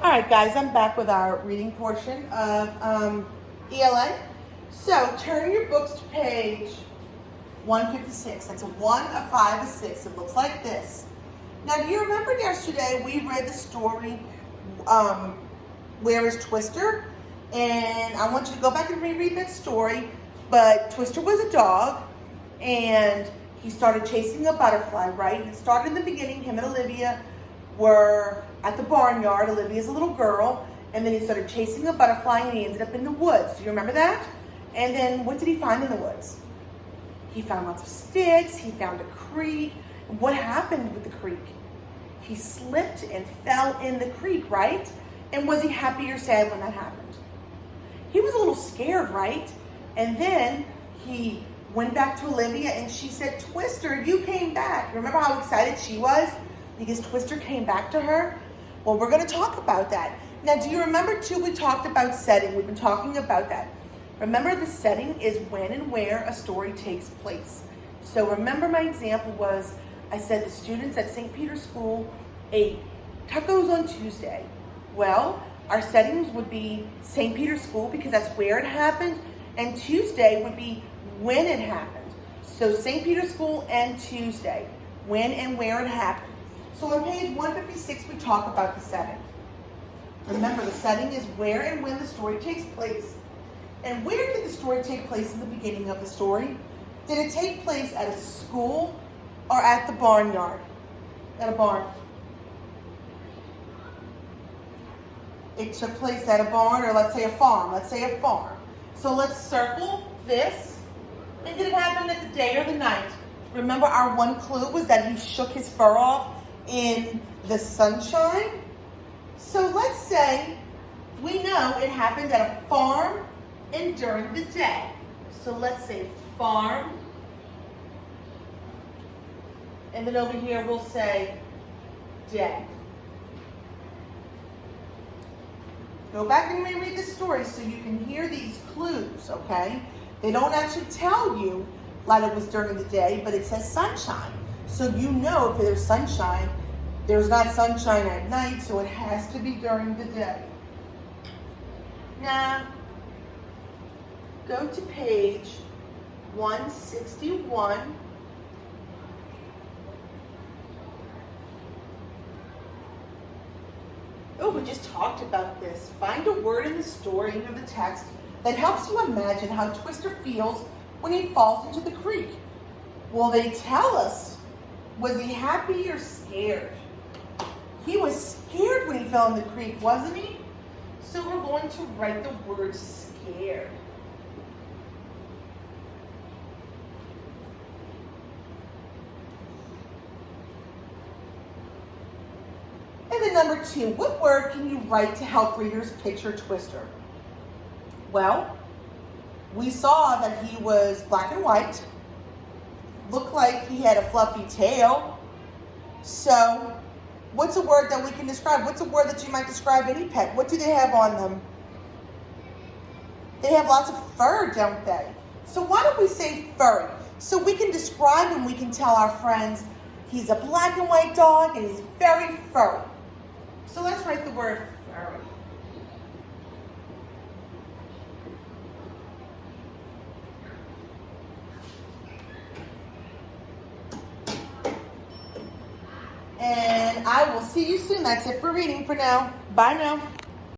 All right, guys, I'm back with our reading portion of ELA. So turn your books to page 156. That's a 1, a 5, a 6. It looks like this. Now, do you remember yesterday we read the story, Where is Twister? And I want you to go back and reread that story. But Twister was a dog, and he started chasing a butterfly, right? It started in the beginning. Him and Olivia were at the barnyard. Olivia's a little girl, and then he started chasing a butterfly, and he ended up in the woods. Do you remember that? And then what did he find in the woods? He found lots of sticks. He found a creek. And what happened with the creek? He slipped and fell in the creek, right? And was he happy or sad when that happened? He was a little scared, right? And then he went back to Olivia, and she said, "Twister, you came back." Remember how excited she was because Twister came back to her? Well, we're going to talk about that. Now, do you remember, too, we talked about setting. We've been talking about that. Remember, the setting is when and where a story takes place. So remember, my example was, I said the students at St. Peter's School ate tacos on Tuesday. Well, our settings would be St. Peter's School because that's where it happened, and Tuesday would be when it happened. So St. Peter's School and Tuesday, when and where it happened. So on page 156, we talk about the setting. Remember, the setting is where and when the story takes place. And where did the story take place in the beginning of the story? Did it take place at a school or at the barnyard? At a barn. It took place at a barn, or let's say a farm. Let's say a farm. So let's circle this. And did it happen at the day or the night? Remember, our one clue was that he shook his fur off in the sunshine. So let's say we know it happened at a farm and during the day. So let's say farm. And then over here we'll say day. Go back and reread the story so you can hear these clues, okay? They don't actually tell you like it was during the day, but it says sunshine. So you know if there's sunshine, there's not sunshine at night, so it has to be during the day. Now, go to page 161. Oh, we just talked about this. Find a word in the story or the text that helps you imagine how Twister feels when he falls into the creek. Well, they tell us, was he happy or scared? He was scared when he fell in the creek, wasn't he? So we're going to write the word scared. And then number 2, what word can you write to help readers picture Twister? Well, we saw that he was black and white, looked like he had a fluffy tail. So what's a word that we can describe? What's a word that you might describe any pet? What do they have on them? They have lots of fur, don't they? So why don't we say furry? So we can describe and we can tell our friends he's a black and white dog and he's very furry. So let's write the word furry. And I will see you soon. That's it for reading for now. Bye now.